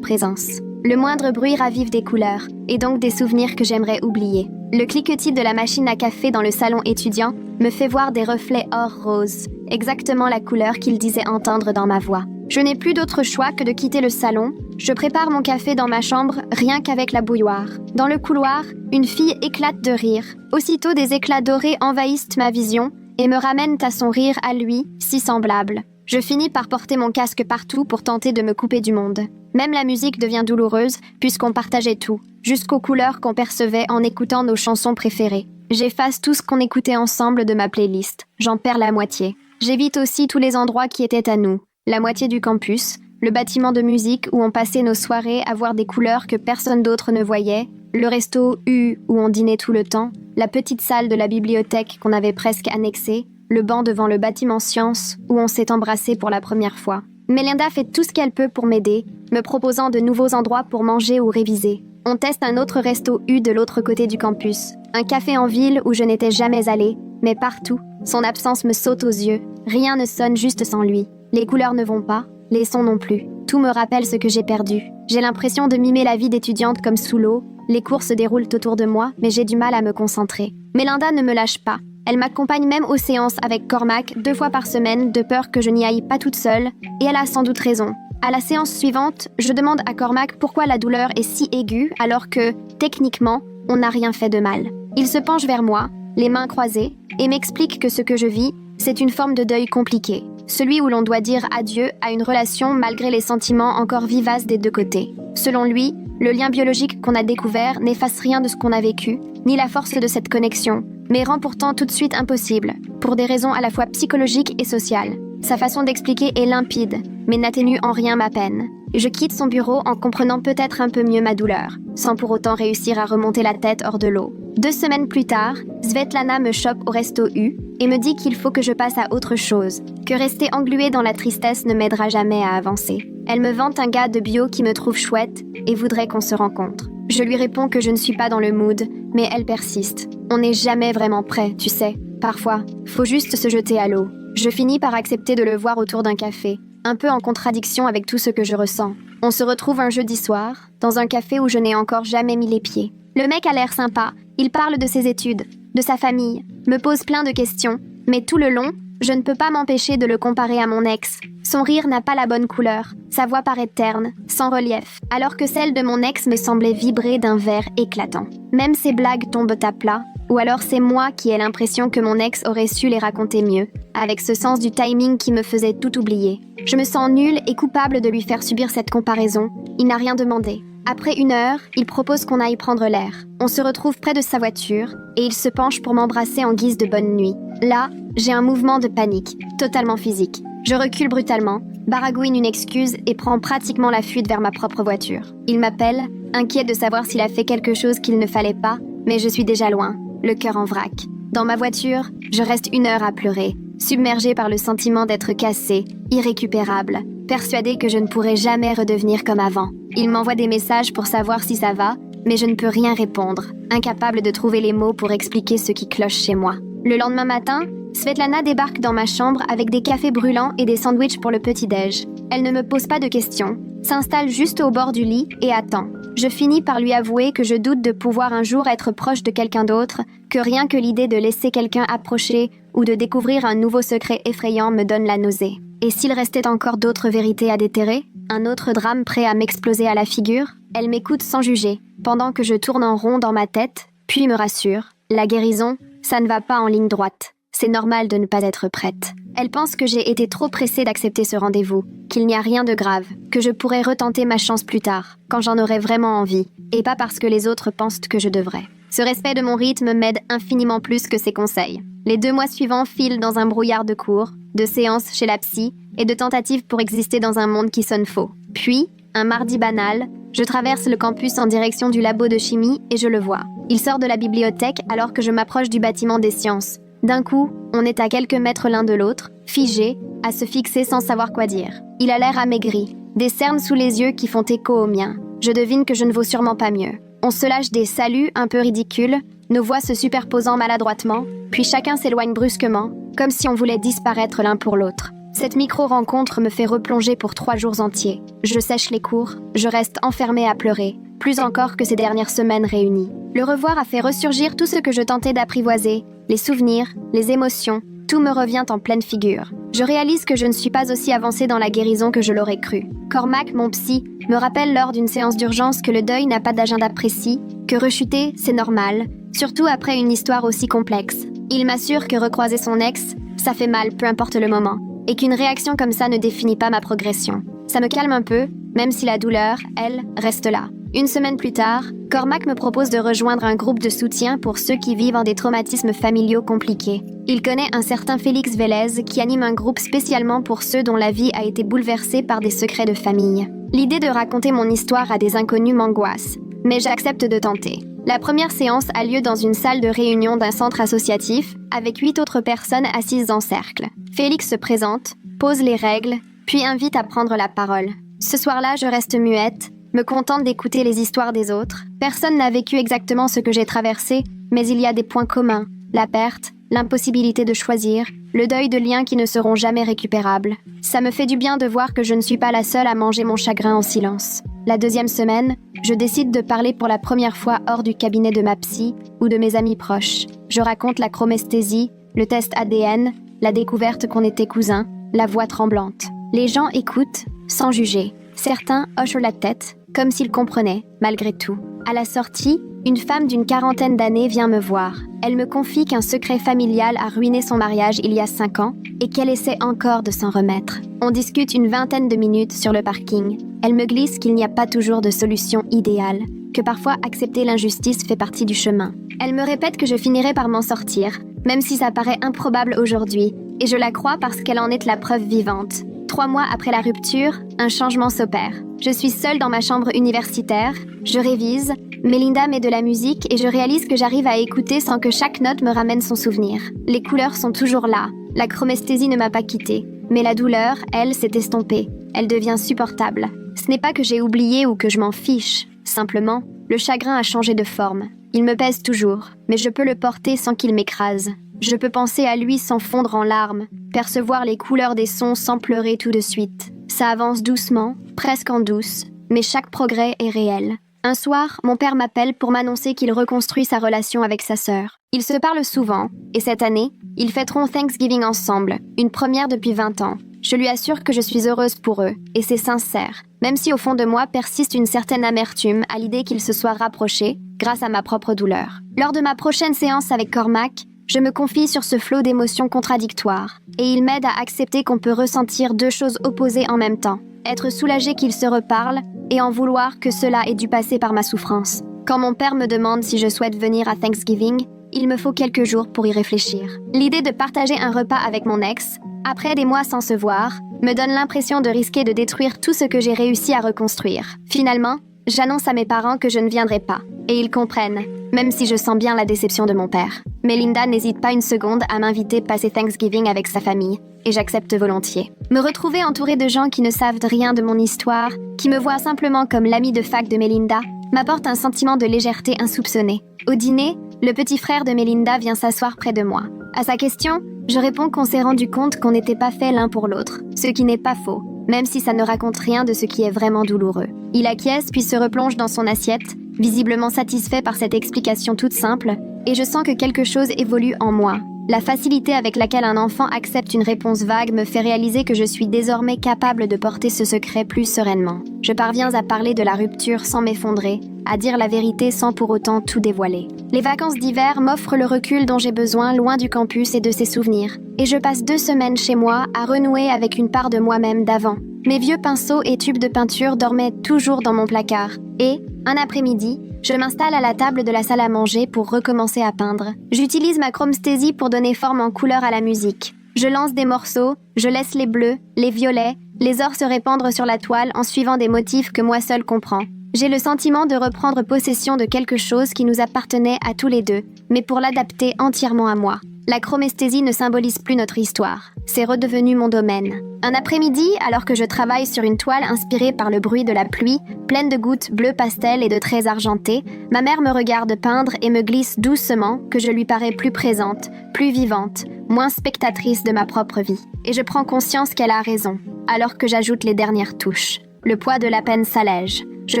présence. Le moindre bruit ravive des couleurs, et donc des souvenirs que j'aimerais oublier. Le cliquetis de la machine à café dans le salon étudiant me fait voir des reflets or rose, exactement la couleur qu'il disait entendre dans ma voix. Je n'ai plus d'autre choix que de quitter le salon. Je prépare mon café dans ma chambre, rien qu'avec la bouilloire. Dans le couloir, une fille éclate de rire. Aussitôt, des éclats dorés envahissent ma vision et me ramènent à son rire à lui, si semblable. Je finis par porter mon casque partout pour tenter de me couper du monde. Même la musique devient douloureuse, puisqu'on partageait tout, jusqu'aux couleurs qu'on percevait en écoutant nos chansons préférées. J'efface tout ce qu'on écoutait ensemble de ma playlist. J'en perds la moitié. J'évite aussi tous les endroits qui étaient à nous. La moitié du campus, le bâtiment de musique où on passait nos soirées à voir des couleurs que personne d'autre ne voyait, le resto U où on dînait tout le temps, la petite salle de la bibliothèque qu'on avait presque annexée, le banc devant le bâtiment science où on s'est embrassé pour la première fois. Melinda fait tout ce qu'elle peut pour m'aider, me proposant de nouveaux endroits pour manger ou réviser. On teste un autre resto U de l'autre côté du campus, un café en ville où je n'étais jamais allée, mais partout, son absence me saute aux yeux. Rien ne sonne juste sans lui. Les couleurs ne vont pas, les sons non plus. Tout me rappelle ce que j'ai perdu. J'ai l'impression de mimer la vie d'étudiante comme sous l'eau. Les cours se déroulent autour de moi, mais j'ai du mal à me concentrer. Melinda ne me lâche pas. Elle m'accompagne même aux séances avec Cormac 2 fois par semaine, de peur que je n'y aille pas toute seule, et elle a sans doute raison. À la séance suivante, je demande à Cormac pourquoi la douleur est si aiguë alors que, techniquement, on n'a rien fait de mal. Il se penche vers moi, les mains croisées, et m'explique que ce que je vis, c'est une forme de deuil compliqué. Celui où l'on doit dire adieu à une relation malgré les sentiments encore vivaces des deux côtés. Selon lui, le lien biologique qu'on a découvert n'efface rien de ce qu'on a vécu, ni la force de cette connexion, mais rend pourtant tout de suite impossible, pour des raisons à la fois psychologiques et sociales. Sa façon d'expliquer est limpide, mais n'atténue en rien ma peine. Je quitte son bureau en comprenant peut-être un peu mieux ma douleur, sans pour autant réussir à remonter la tête hors de l'eau. 2 semaines plus tard, Svetlana me chope au resto U et me dit qu'il faut que je passe à autre chose, que rester engluée dans la tristesse ne m'aidera jamais à avancer. Elle me vante un gars de bio qui me trouve chouette et voudrait qu'on se rencontre. Je lui réponds que je ne suis pas dans le mood, mais elle persiste. On n'est jamais vraiment prêt, tu sais. Parfois, faut juste se jeter à l'eau. Je finis par accepter de le voir autour d'un café, un peu en contradiction avec tout ce que je ressens. On se retrouve un jeudi soir, dans un café où je n'ai encore jamais mis les pieds. Le mec a l'air sympa, il parle de ses études, de sa famille, me pose plein de questions, mais tout le long, je ne peux pas m'empêcher de le comparer à mon ex. Son rire n'a pas la bonne couleur, sa voix paraît terne, sans relief, alors que celle de mon ex me semblait vibrer d'un vert éclatant. Même ses blagues tombent à plat, ou alors c'est moi qui ai l'impression que mon ex aurait su les raconter mieux, avec ce sens du timing qui me faisait tout oublier. Je me sens nulle et coupable de lui faire subir cette comparaison. Il n'a rien demandé. Après 1 heure, il propose qu'on aille prendre l'air. On se retrouve près de sa voiture, et il se penche pour m'embrasser en guise de bonne nuit. Là, j'ai un mouvement de panique, totalement physique. Je recule brutalement, baragouine une excuse et prends pratiquement la fuite vers ma propre voiture. Il m'appelle, inquiet de savoir s'il a fait quelque chose qu'il ne fallait pas, mais je suis déjà loin, le cœur en vrac. Dans ma voiture, je reste 1 heure à pleurer, submergée par le sentiment d'être cassée, irrécupérable, persuadée que je ne pourrai jamais redevenir comme avant. Il m'envoie des messages pour savoir si ça va, mais je ne peux rien répondre, incapable de trouver les mots pour expliquer ce qui cloche chez moi. Le lendemain matin, Svetlana débarque dans ma chambre avec des cafés brûlants et des sandwichs pour le petit-déj. Elle ne me pose pas de questions, s'installe juste au bord du lit et attend. Je finis par lui avouer que je doute de pouvoir un jour être proche de quelqu'un d'autre, que rien que l'idée de laisser quelqu'un approcher ou de découvrir un nouveau secret effrayant me donne la nausée. Et s'il restait encore d'autres vérités à déterrer, un autre drame prêt à m'exploser à la figure, elle m'écoute sans juger, pendant que je tourne en rond dans ma tête, puis me rassure. La guérison, ça ne va pas en ligne droite. C'est normal de ne pas être prête. Elle pense que j'ai été trop pressée d'accepter ce rendez-vous, qu'il n'y a rien de grave, que je pourrais retenter ma chance plus tard, quand j'en aurais vraiment envie, et pas parce que les autres pensent que je devrais. Ce respect de mon rythme m'aide infiniment plus que ses conseils. Les 2 mois suivants filent dans un brouillard de cours, de séances chez la psy et de tentatives pour exister dans un monde qui sonne faux. Puis, un mardi banal, je traverse le campus en direction du labo de chimie et je le vois. Il sort de la bibliothèque alors que je m'approche du bâtiment des sciences. D'un coup, on est à quelques mètres l'un de l'autre, figés, à se fixer sans savoir quoi dire. Il a l'air amaigri, des cernes sous les yeux qui font écho aux miens. Je devine que je ne vaux sûrement pas mieux. On se lâche des saluts un peu ridicules, nos voix se superposant maladroitement, puis chacun s'éloigne brusquement, comme si on voulait disparaître l'un pour l'autre. Cette micro-rencontre me fait replonger pour 3 jours entiers. Je sèche les cours, je reste enfermée à pleurer, plus encore que ces dernières semaines réunies. Le revoir a fait ressurgir tout ce que je tentais d'apprivoiser, les souvenirs, les émotions, tout me revient en pleine figure. Je réalise que je ne suis pas aussi avancée dans la guérison que je l'aurais cru. Cormac, mon psy, me rappelle lors d'une séance d'urgence que le deuil n'a pas d'agenda précis, que rechuter, c'est normal, surtout après une histoire aussi complexe. Il m'assure que recroiser son ex, ça fait mal, peu importe le moment, et qu'une réaction comme ça ne définit pas ma progression. Ça me calme un peu, même si la douleur, elle, reste là. Une semaine plus tard, Cormac me propose de rejoindre un groupe de soutien pour ceux qui vivent en des traumatismes familiaux compliqués. Il connaît un certain Félix Vélez qui anime un groupe spécialement pour ceux dont la vie a été bouleversée par des secrets de famille. L'idée de raconter mon histoire à des inconnus m'angoisse, mais j'accepte de tenter. La première séance a lieu dans une salle de réunion d'un centre associatif, avec 8 autres personnes assises en cercle. Félix se présente, pose les règles, puis invite à prendre la parole. Ce soir-là, je reste muette, me contente d'écouter les histoires des autres. Personne n'a vécu exactement ce que j'ai traversé, mais il y a des points communs. La perte, l'impossibilité de choisir, le deuil de liens qui ne seront jamais récupérables. Ça me fait du bien de voir que je ne suis pas la seule à manger mon chagrin en silence. La deuxième semaine, je décide de parler pour la première fois hors du cabinet de ma psy ou de mes amis proches. Je raconte la chromesthésie, le test ADN, la découverte qu'on était cousins, la voix tremblante. Les gens écoutent, sans juger. Certains hochent la tête, comme s'ils comprenaient, malgré tout. À la sortie, une femme d'une 40aine d'années vient me voir. Elle me confie qu'un secret familial a ruiné son mariage il y a 5 ans et qu'elle essaie encore de s'en remettre. On discute une 20aine de minutes sur le parking. Elle me glisse qu'il n'y a pas toujours de solution idéale, que parfois accepter l'injustice fait partie du chemin. Elle me répète que je finirai par m'en sortir, même si ça paraît improbable aujourd'hui, et je la crois parce qu'elle en est la preuve vivante. 3 mois après la rupture, un changement s'opère. Je suis seule dans ma chambre universitaire, je révise, Mélinda met de la musique et je réalise que j'arrive à écouter sans que chaque note me ramène son souvenir. Les couleurs sont toujours là, la chromesthésie ne m'a pas quittée, mais la douleur, elle, s'est estompée. Elle devient supportable. Ce n'est pas que j'ai oublié ou que je m'en fiche, simplement, le chagrin a changé de forme. Il me pèse toujours, mais je peux le porter sans qu'il m'écrase. Je peux penser à lui sans fondre en larmes, percevoir les couleurs des sons sans pleurer tout de suite. Ça avance doucement, presque en douce, mais chaque progrès est réel. Un soir, mon père m'appelle pour m'annoncer qu'il reconstruit sa relation avec sa sœur. Ils se parlent souvent, et cette année, ils fêteront Thanksgiving ensemble, une première depuis 20 ans. Je lui assure que je suis heureuse pour eux, et c'est sincère, même si au fond de moi persiste une certaine amertume à l'idée qu'ils se soient rapprochés, grâce à ma propre douleur. Lors de ma prochaine séance avec Cormac, je me confie sur ce flot d'émotions contradictoires, et il m'aide à accepter qu'on peut ressentir 2 choses opposées en même temps. Être soulagé qu'ils se reparlent, et en vouloir que cela ait dû passer par ma souffrance. Quand mon père me demande si je souhaite venir à Thanksgiving, il me faut quelques jours pour y réfléchir. L'idée de partager un repas avec mon ex, après des mois sans se voir, me donne l'impression de risquer de détruire tout ce que j'ai réussi à reconstruire. Finalement, j'annonce à mes parents que je ne viendrai pas, et ils comprennent, même si je sens bien la déception de mon père. Mélinda n'hésite pas une seconde à m'inviter passer Thanksgiving avec sa famille, et j'accepte volontiers. Me retrouver entourée de gens qui ne savent rien de mon histoire, qui me voient simplement comme l'ami de fac de Mélinda, m'apporte un sentiment de légèreté insoupçonnée. Au dîner, le petit frère de Mélinda vient s'asseoir près de moi. À sa question, je réponds qu'on s'est rendu compte qu'on n'était pas fait l'un pour l'autre, ce qui n'est pas faux, même si ça ne raconte rien de ce qui est vraiment douloureux. Il acquiesce puis se replonge dans son assiette, visiblement satisfait par cette explication toute simple, et je sens que quelque chose évolue en moi. La facilité avec laquelle un enfant accepte une réponse vague me fait réaliser que je suis désormais capable de porter ce secret plus sereinement. Je parviens à parler de la rupture sans m'effondrer, à dire la vérité sans pour autant tout dévoiler. Les vacances d'hiver m'offrent le recul dont j'ai besoin loin du campus et de ses souvenirs. Et je passe 2 semaines chez moi à renouer avec une part de moi-même d'avant. Mes vieux pinceaux et tubes de peinture dormaient toujours dans mon placard. Et, un après-midi, je m'installe à la table de la salle à manger pour recommencer à peindre. J'utilise ma chromesthésie pour donner forme en couleur à la musique. Je lance des morceaux, je laisse les bleus, les violets, les ors se répandre sur la toile en suivant des motifs que moi seule comprends. J'ai le sentiment de reprendre possession de quelque chose qui nous appartenait à tous les deux, mais pour l'adapter entièrement à moi. La chromesthésie ne symbolise plus notre histoire. C'est redevenu mon domaine. Un après-midi, alors que je travaille sur une toile inspirée par le bruit de la pluie, pleine de gouttes bleu pastel et de traits argentés, ma mère me regarde peindre et me glisse doucement que je lui parais plus présente, plus vivante, moins spectatrice de ma propre vie. Et je prends conscience qu'elle a raison, alors que j'ajoute les dernières touches. Le poids de la peine s'allège. Je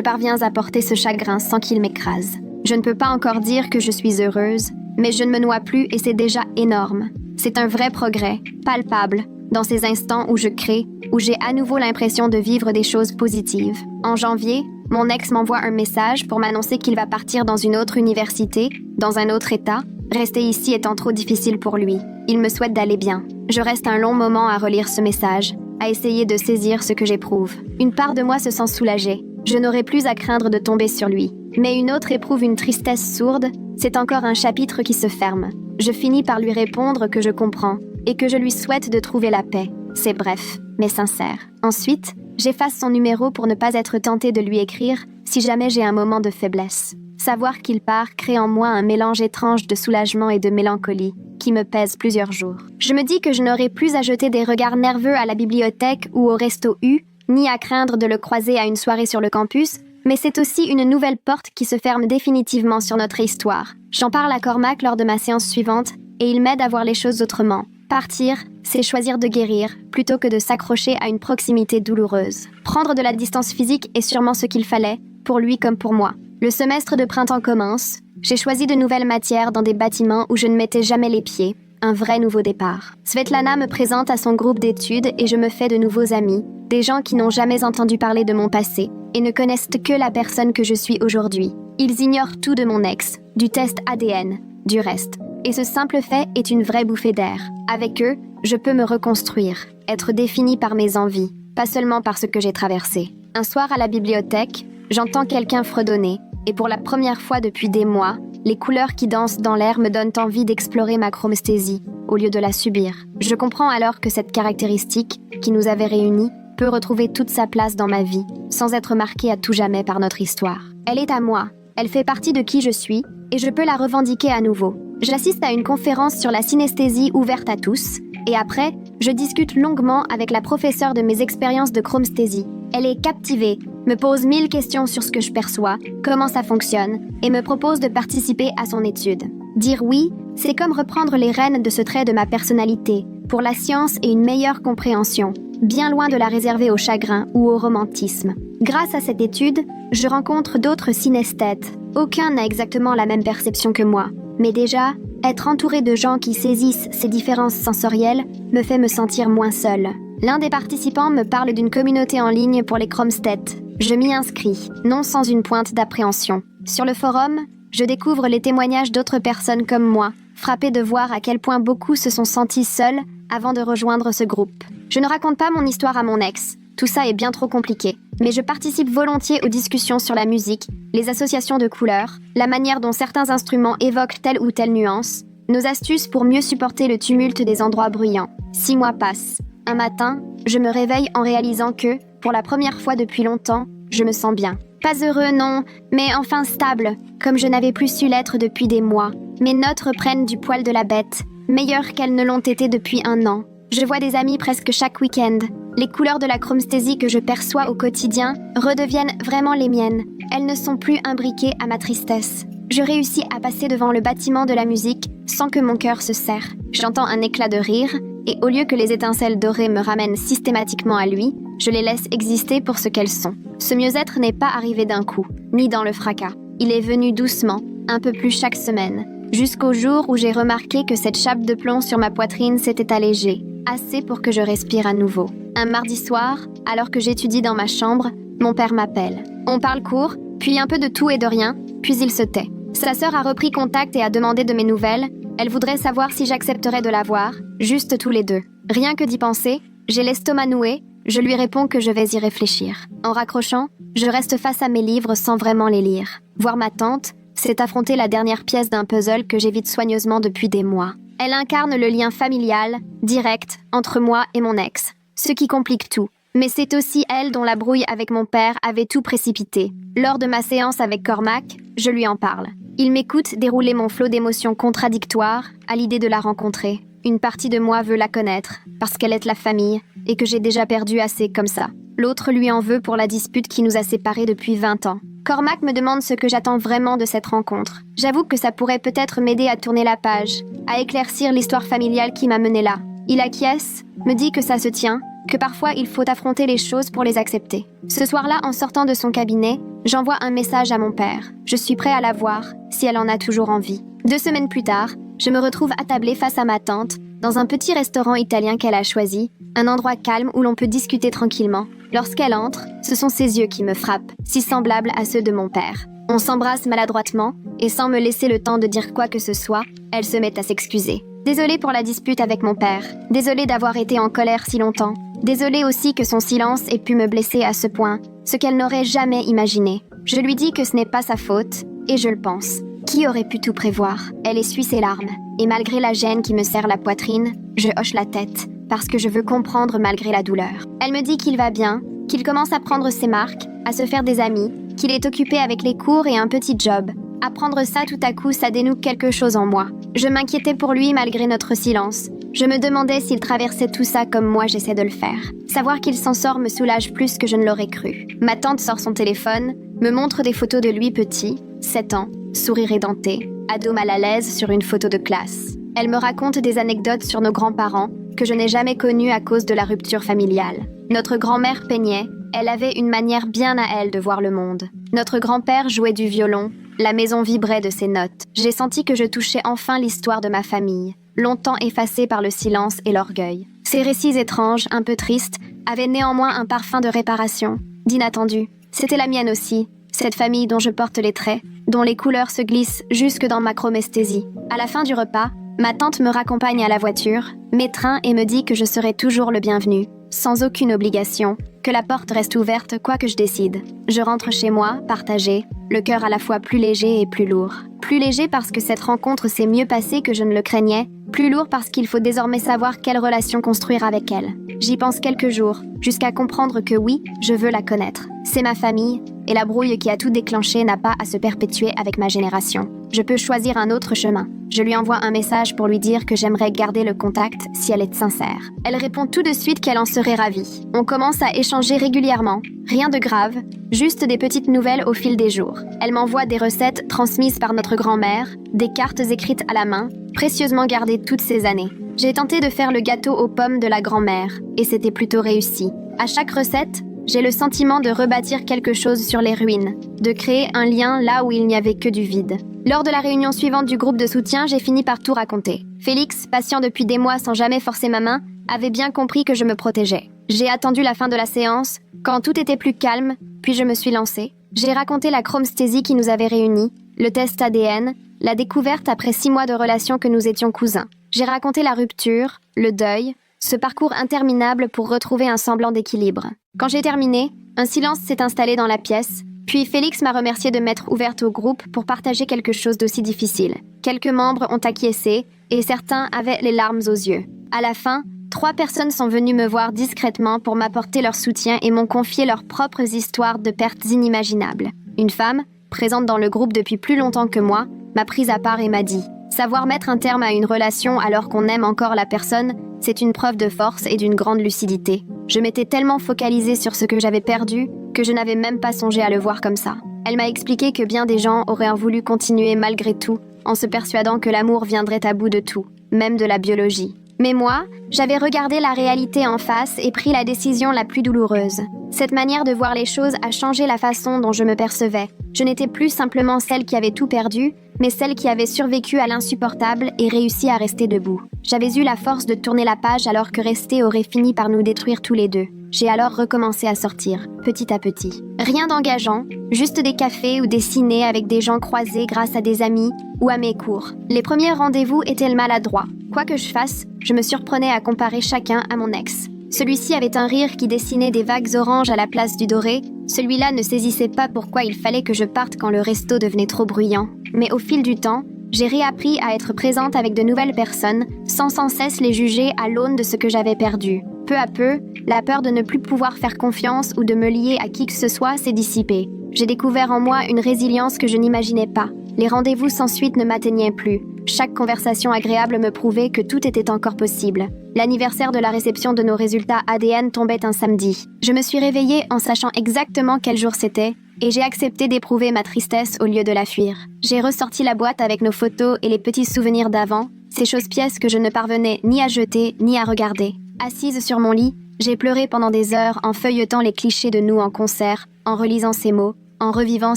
parviens à porter ce chagrin sans qu'il m'écrase. Je ne peux pas encore dire que je suis heureuse, mais je ne me noie plus et c'est déjà énorme. C'est un vrai progrès, palpable, dans ces instants où je crée, où j'ai à nouveau l'impression de vivre des choses positives. En janvier, mon ex m'envoie un message pour m'annoncer qu'il va partir dans une autre université, dans un autre état, rester ici étant trop difficile pour lui. Il me souhaite d'aller bien. Je reste un long moment à relire ce message, à essayer de saisir ce que j'éprouve. Une part de moi se sent soulagée. Je n'aurai plus à craindre de tomber sur lui. Mais une autre éprouve une tristesse sourde. C'est encore un chapitre qui se ferme. Je finis par lui répondre que je comprends et que je lui souhaite de trouver la paix. C'est bref, mais sincère. Ensuite, j'efface son numéro pour ne pas être tentée de lui écrire si jamais j'ai un moment de faiblesse. Savoir qu'il part crée en moi un mélange étrange de soulagement et de mélancolie qui me pèse plusieurs jours. Je me dis que je n'aurai plus à jeter des regards nerveux à la bibliothèque ou au resto U, ni à craindre de le croiser à une soirée sur le campus, mais c'est aussi une nouvelle porte qui se ferme définitivement sur notre histoire. J'en parle à Cormac lors de ma séance suivante et il m'aide à voir les choses autrement. Partir, c'est choisir de guérir plutôt que de s'accrocher à une proximité douloureuse. Prendre de la distance physique est sûrement ce qu'il fallait, pour lui comme pour moi. Le semestre de printemps commence. J'ai choisi de nouvelles matières dans des bâtiments où je ne mettais jamais les pieds. Un vrai nouveau départ. Svetlana me présente à son groupe d'études et je me fais de nouveaux amis, des gens qui n'ont jamais entendu parler de mon passé et ne connaissent que la personne que je suis aujourd'hui. Ils ignorent tout de mon ex, du test ADN, du reste. Et ce simple fait est une vraie bouffée d'air. Avec eux, je peux me reconstruire, être définie par mes envies, pas seulement par ce que j'ai traversé. Un soir à la bibliothèque, j'entends quelqu'un fredonner, et pour la première fois depuis des mois, les couleurs qui dansent dans l'air me donnent envie d'explorer ma chromesthésie, au lieu de la subir. Je comprends alors que cette caractéristique, qui nous avait réunis, peut retrouver toute sa place dans ma vie, sans être marquée à tout jamais par notre histoire. Elle est à moi, elle fait partie de qui je suis, et je peux la revendiquer à nouveau. J'assiste à une conférence sur la synesthésie ouverte à tous, et après, je discute longuement avec la professeure de mes expériences de chromesthésie. Elle est captivée, me pose 1000 questions sur ce que je perçois, comment ça fonctionne, et me propose de participer à son étude. Dire oui, c'est comme reprendre les rênes de ce trait de ma personnalité, pour la science et une meilleure compréhension, bien loin de la réserver au chagrin ou au romantisme. Grâce à cette étude, je rencontre d'autres synesthètes. Aucun n'a exactement la même perception que moi, mais déjà, être entouré de gens qui saisissent ces différences sensorielles me fait me sentir moins seule. L'un des participants me parle d'une communauté en ligne pour les chromesthètes. Je m'y inscris, non sans une pointe d'appréhension. Sur le forum, je découvre les témoignages d'autres personnes comme moi, frappée de voir à quel point beaucoup se sont sentis seuls avant de rejoindre ce groupe. Je ne raconte pas mon histoire à mon ex, tout ça est bien trop compliqué, mais je participe volontiers aux discussions sur la musique, les associations de couleurs, la manière dont certains instruments évoquent telle ou telle nuance, nos astuces pour mieux supporter le tumulte des endroits bruyants. 6 mois passent. Un matin, je me réveille en réalisant que, pour la première fois depuis longtemps, je me sens bien. Pas heureux, non, mais enfin stable, comme je n'avais plus su l'être depuis des mois. Mes notes reprennent du poil de la bête, meilleures qu'elles ne l'ont été depuis 1 an. Je vois des amis presque chaque week-end. Les couleurs de la chromesthésie que je perçois au quotidien redeviennent vraiment les miennes. Elles ne sont plus imbriquées à ma tristesse. Je réussis à passer devant le bâtiment de la musique sans que mon cœur se serre. J'entends un éclat de rire, et au lieu que les étincelles dorées me ramènent systématiquement à lui, je les laisse exister pour ce qu'elles sont. Ce mieux-être n'est pas arrivé d'un coup, ni dans le fracas. Il est venu doucement, un peu plus chaque semaine, jusqu'au jour où j'ai remarqué que cette chape de plomb sur ma poitrine s'était allégée, assez pour que je respire à nouveau. Un mardi soir, alors que j'étudie dans ma chambre, mon père m'appelle. On parle court, puis un peu de tout et de rien, puis il se tait. Sa sœur a repris contact et a demandé de mes nouvelles. Elle voudrait savoir si j'accepterais de la voir, juste tous les deux. Rien que d'y penser, j'ai l'estomac noué, je lui réponds que je vais y réfléchir. En raccrochant, je reste face à mes livres sans vraiment les lire. Voir ma tante, c'est affronter la dernière pièce d'un puzzle que j'évite soigneusement depuis des mois. Elle incarne le lien familial, direct, entre moi et mon ex, ce qui complique tout. Mais c'est aussi elle dont la brouille avec mon père avait tout précipité. Lors de ma séance avec Cormac, je lui en parle. Il m'écoute dérouler mon flot d'émotions contradictoires à l'idée de la rencontrer. Une partie de moi veut la connaître, parce qu'elle est la famille, et que j'ai déjà perdu assez comme ça. L'autre lui en veut pour la dispute qui nous a séparés depuis 20 ans. Cormac me demande ce que j'attends vraiment de cette rencontre. J'avoue que ça pourrait peut-être m'aider à tourner la page, à éclaircir l'histoire familiale qui m'a menée là. Il acquiesce, me dit que ça se tient, que parfois il faut affronter les choses pour les accepter. Ce soir-là, en sortant de son cabinet, j'envoie un message à mon père. Je suis prêt à la voir, si elle en a toujours envie. 2 semaines plus tard, je me retrouve attablée face à ma tante, dans un petit restaurant italien qu'elle a choisi, un endroit calme où l'on peut discuter tranquillement. Lorsqu'elle entre, ce sont ses yeux qui me frappent, si semblables à ceux de mon père. On s'embrasse maladroitement, et sans me laisser le temps de dire quoi que ce soit, elle se met à s'excuser. Désolée pour la dispute avec mon père, désolée d'avoir été en colère si longtemps, désolée aussi que son silence ait pu me blesser à ce point, ce qu'elle n'aurait jamais imaginé. Je lui dis que ce n'est pas sa faute, et je le pense. Qui aurait pu tout prévoir? Elle essuie ses larmes, et malgré la gêne qui me serre la poitrine, je hoche la tête, parce que je veux comprendre malgré la douleur. Elle me dit qu'il va bien, qu'il commence à prendre ses marques, à se faire des amis, qu'il est occupé avec les cours et un petit job. Apprendre ça tout à coup, ça dénoue quelque chose en moi. Je m'inquiétais pour lui malgré notre silence. Je me demandais s'il traversait tout ça comme moi j'essaie de le faire. Savoir qu'il s'en sort me soulage plus que je ne l'aurais cru. Ma tante sort son téléphone, me montre des photos de lui petit, 7 ans, sourire édenté, ado mal à l'aise sur une photo de classe. Elle me raconte des anecdotes sur nos grands-parents que je n'ai jamais connus à cause de la rupture familiale. Notre grand-mère peignait, elle avait une manière bien à elle de voir le monde. Notre grand-père jouait du violon, la maison vibrait de ses notes. J'ai senti que je touchais enfin l'histoire de ma famille, longtemps effacée par le silence et l'orgueil. Ces récits étranges, un peu tristes, avaient néanmoins un parfum de réparation, d'inattendu. C'était la mienne aussi, cette famille dont je porte les traits, dont les couleurs se glissent jusque dans ma chromesthésie. À la fin du repas, ma tante me raccompagne à la voiture, m'étreint et me dit que je serai toujours le bienvenu, sans aucune obligation, que la porte reste ouverte quoi que je décide. Je rentre chez moi, partagée, le cœur à la fois plus léger et plus lourd. Plus léger parce que cette rencontre s'est mieux passée que je ne le craignais, plus lourd parce qu'il faut désormais savoir quelle relation construire avec elle. J'y pense quelques jours, jusqu'à comprendre que oui, je veux la connaître. C'est ma famille, et la brouille qui a tout déclenché n'a pas à se perpétuer avec ma génération. Je peux choisir un autre chemin. Je lui envoie un message pour lui dire que j'aimerais garder le contact si elle est sincère. Elle répond tout de suite qu'elle en serait ravie. On commence à échanger régulièrement. Rien de grave, juste des petites nouvelles au fil des jours. Elle m'envoie des recettes transmises par notre grand-mère, des cartes écrites à la main, précieusement gardées toutes ces années. J'ai tenté de faire le gâteau aux pommes de la grand-mère, et c'était plutôt réussi. À chaque recette, j'ai le sentiment de rebâtir quelque chose sur les ruines, de créer un lien là où il n'y avait que du vide. Lors de la réunion suivante du groupe de soutien, j'ai fini par tout raconter. Félix, patient depuis des mois sans jamais forcer ma main, avait bien compris que je me protégeais. J'ai attendu la fin de la séance, quand tout était plus calme, puis je me suis lancée. J'ai raconté la chromesthésie qui nous avait réunis, le test ADN, la découverte après 6 mois de relation que nous étions cousins. J'ai raconté la rupture, le deuil, ce parcours interminable pour retrouver un semblant d'équilibre. Quand j'ai terminé, un silence s'est installé dans la pièce, puis Félix m'a remercié de m'être ouverte au groupe pour partager quelque chose d'aussi difficile. Quelques membres ont acquiescé, et certains avaient les larmes aux yeux. À la fin, 3 personnes sont venues me voir discrètement pour m'apporter leur soutien et m'ont confié leurs propres histoires de pertes inimaginables. Une femme, présente dans le groupe depuis plus longtemps que moi, m'a prise à part et m'a dit « Savoir mettre un terme à une relation alors qu'on aime encore la personne, c'est une preuve de force et d'une grande lucidité. Je m'étais tellement focalisée sur ce que j'avais perdu que je n'avais même pas songé à le voir comme ça. » Elle m'a expliqué que bien des gens auraient voulu continuer malgré tout, en se persuadant que l'amour viendrait à bout de tout, même de la biologie. Mais moi, j'avais regardé la réalité en face et pris la décision la plus douloureuse. Cette manière de voir les choses a changé la façon dont je me percevais. Je n'étais plus simplement celle qui avait tout perdu, mais celle qui avait survécu à l'insupportable et réussi à rester debout. J'avais eu la force de tourner la page alors que rester aurait fini par nous détruire tous les deux. J'ai alors recommencé à sortir, petit à petit. Rien d'engageant, juste des cafés ou des cinés avec des gens croisés grâce à des amis ou à mes cours. Les premiers rendez-vous étaient maladroits. Quoi que je fasse, je me surprenais à comparer chacun à mon ex. Celui-ci avait un rire qui dessinait des vagues oranges à la place du doré. Celui-là ne saisissait pas pourquoi il fallait que je parte quand le resto devenait trop bruyant. Mais au fil du temps, j'ai réappris à être présente avec de nouvelles personnes, sans cesse les juger à l'aune de ce que j'avais perdu. Peu à peu, la peur de ne plus pouvoir faire confiance ou de me lier à qui que ce soit s'est dissipée. j'ai découvert en moi une résilience que je n'imaginais pas. Les rendez-vous sans suite ne m'atteignaient plus. Chaque conversation agréable me prouvait que tout était encore possible. L'anniversaire de la réception de nos résultats ADN tombait un samedi. Je me suis réveillée en sachant exactement quel jour c'était, et j'ai accepté d'éprouver ma tristesse au lieu de la fuir. J'ai ressorti la boîte avec nos photos et les petits souvenirs d'avant, ces choses-pièces que je ne parvenais ni à jeter ni à regarder. Assise sur mon lit, j'ai pleuré pendant des heures en feuilletant les clichés de nous en concert, en relisant ces mots, en revivant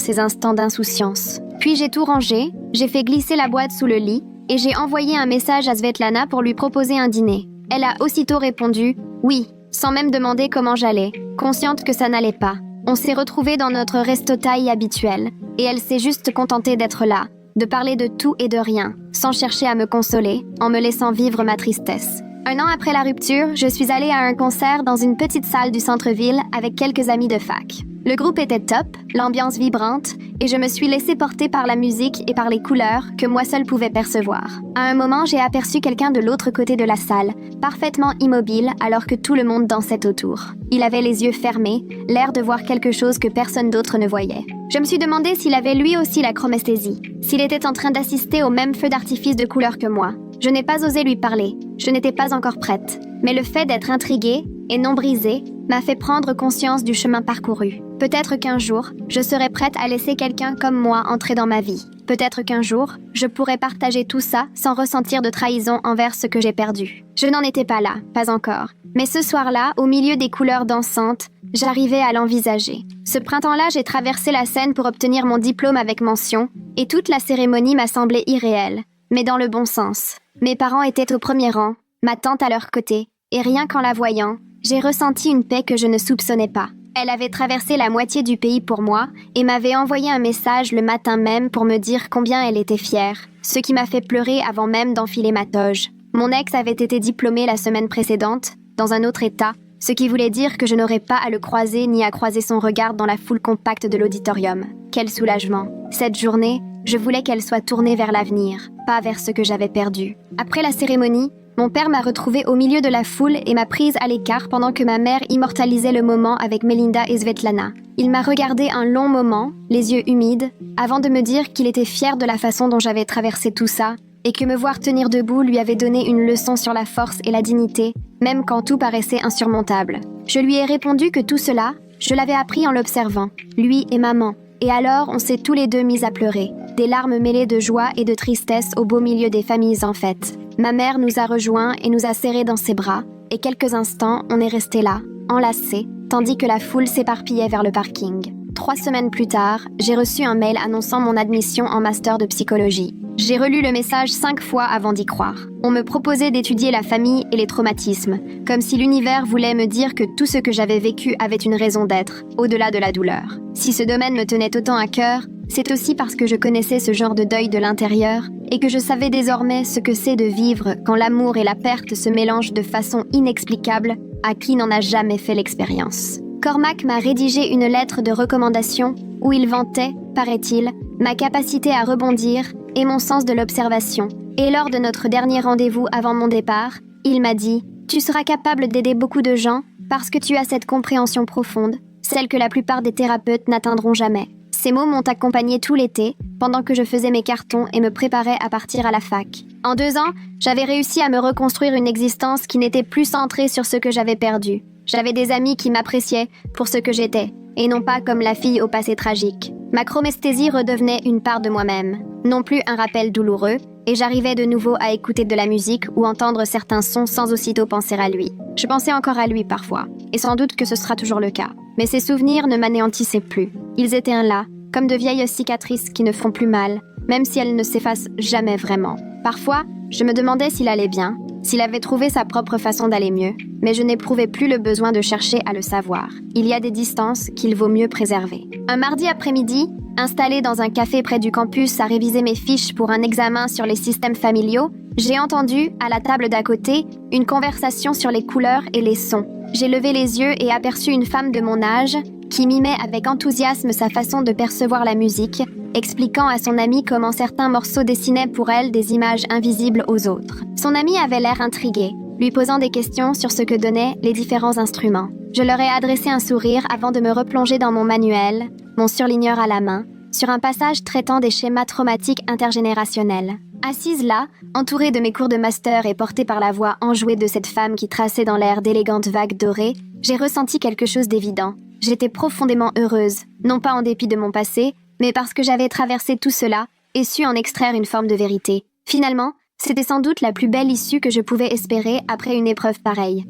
ces instants d'insouciance. Puis j'ai tout rangé, j'ai fait glisser la boîte sous le lit et j'ai envoyé un message à Svetlana pour lui proposer un dîner. Elle a aussitôt répondu « oui », sans même demander comment j'allais, consciente que ça n'allait pas. On s'est retrouvés dans notre resto-taille habituel et elle s'est juste contentée d'être là, de parler de tout et de rien, sans chercher à me consoler, en me laissant vivre ma tristesse. Un an après la rupture, je suis allée à un concert dans une petite salle du centre-ville avec quelques amis de fac. Le groupe était top, l'ambiance vibrante, et je me suis laissée porter par la musique et par les couleurs que moi seule pouvais percevoir. À un moment, j'ai aperçu quelqu'un de l'autre côté de la salle, parfaitement immobile alors que tout le monde dansait autour. Il avait les yeux fermés, l'air de voir quelque chose que personne d'autre ne voyait. Je me suis demandé s'il avait lui aussi la chromesthésie, s'il était en train d'assister au même feu d'artifice de couleurs que moi. Je n'ai pas osé lui parler, je n'étais pas encore prête. Mais le fait d'être intriguée et non brisée m'a fait prendre conscience du chemin parcouru. Peut-être qu'un jour, je serai prête à laisser quelqu'un comme moi entrer dans ma vie. Peut-être qu'un jour, je pourrai partager tout ça sans ressentir de trahison envers ce que j'ai perdu. Je n'en étais pas là, pas encore. Mais ce soir-là, au milieu des couleurs dansantes, j'arrivais à l'envisager. Ce printemps-là, j'ai traversé la Seine pour obtenir mon diplôme avec mention, et toute la cérémonie m'a semblé irréelle, mais dans le bon sens. Mes parents étaient au premier rang, ma tante à leur côté, et rien qu'en la voyant, j'ai ressenti une paix que je ne soupçonnais pas. Elle avait traversé la moitié du pays pour moi et m'avait envoyé un message le matin même pour me dire combien elle était fière, ce qui m'a fait pleurer avant même d'enfiler ma toge. Mon ex avait été diplômé la semaine précédente, dans un autre état, ce qui voulait dire que je n'aurais pas à le croiser ni à croiser son regard dans la foule compacte de l'auditorium. Quel soulagement. Cette journée, je voulais qu'elle soit tournée vers l'avenir, pas vers ce que j'avais perdu. Après la cérémonie, mon père m'a retrouvée au milieu de la foule et m'a prise à l'écart pendant que ma mère immortalisait le moment avec Melinda et Svetlana. Il m'a regardé un long moment, les yeux humides, avant de me dire qu'il était fier de la façon dont j'avais traversé tout ça et que me voir tenir debout lui avait donné une leçon sur la force et la dignité, même quand tout paraissait insurmontable. Je lui ai répondu que tout cela, je l'avais appris en l'observant, lui et maman, et alors on s'est tous les deux mis à pleurer, des larmes mêlées de joie et de tristesse au beau milieu des familles en fête. Ma mère nous a rejoints et nous a serrés dans ses bras, et quelques instants, on est restés là, enlacés, tandis que la foule s'éparpillait vers le parking. 3 semaines plus tard, j'ai reçu un mail annonçant mon admission en master de psychologie. J'ai relu le message 5 fois avant d'y croire. On me proposait d'étudier la famille et les traumatismes, comme si l'univers voulait me dire que tout ce que j'avais vécu avait une raison d'être, au-delà de la douleur. Si ce domaine me tenait autant à cœur, c'est aussi parce que je connaissais ce genre de deuil de l'intérieur et que je savais désormais ce que c'est de vivre quand l'amour et la perte se mélangent de façon inexplicable à qui n'en a jamais fait l'expérience. Cormac m'a rédigé une lettre de recommandation où il vantait, paraît-il, ma capacité à rebondir et mon sens de l'observation. Et lors de notre dernier rendez-vous avant mon départ, il m'a dit « Tu seras capable d'aider beaucoup de gens parce que tu as cette compréhension profonde, celle que la plupart des thérapeutes n'atteindront jamais. » Ces mots m'ont accompagnée tout l'été, pendant que je faisais mes cartons et me préparais à partir à la fac. En 2 ans, j'avais réussi à me reconstruire une existence qui n'était plus centrée sur ce que j'avais perdu. J'avais des amis qui m'appréciaient pour ce que j'étais, et non pas comme la fille au passé tragique. Ma chromesthésie redevenait une part de moi-même, non plus un rappel douloureux, et j'arrivais de nouveau à écouter de la musique ou entendre certains sons sans aussitôt penser à lui. Je pensais encore à lui parfois, et sans doute que ce sera toujours le cas. Mais ces souvenirs ne m'anéantissaient plus. Ils étaient là, comme de vieilles cicatrices qui ne font plus mal, même si elles ne s'effacent jamais vraiment. Parfois, je me demandais s'il allait bien, s'il avait trouvé sa propre façon d'aller mieux, mais je n'éprouvais plus le besoin de chercher à le savoir. Il y a des distances qu'il vaut mieux préserver. Un mardi après-midi, installée dans un café près du campus à réviser mes fiches pour un examen sur les systèmes familiaux, j'ai entendu, à la table d'à côté, une conversation sur les couleurs et les sons. J'ai levé les yeux et aperçu une femme de mon âge qui mimait avec enthousiasme sa façon de percevoir la musique, expliquant à son amie comment certains morceaux dessinaient pour elle des images invisibles aux autres. Son amie avait l'air intriguée, lui posant des questions sur ce que donnaient les différents instruments. Je leur ai adressé un sourire avant de me replonger dans mon manuel, mon surligneur à la main, sur un passage traitant des schémas traumatiques intergénérationnels. Assise là, entourée de mes cours de master et portée par la voix enjouée de cette femme qui traçait dans l'air d'élégantes vagues dorées, j'ai ressenti quelque chose d'évident. J'étais profondément heureuse, non pas en dépit de mon passé, mais parce que j'avais traversé tout cela et su en extraire une forme de vérité. Finalement, c'était sans doute la plus belle issue que je pouvais espérer après une épreuve pareille.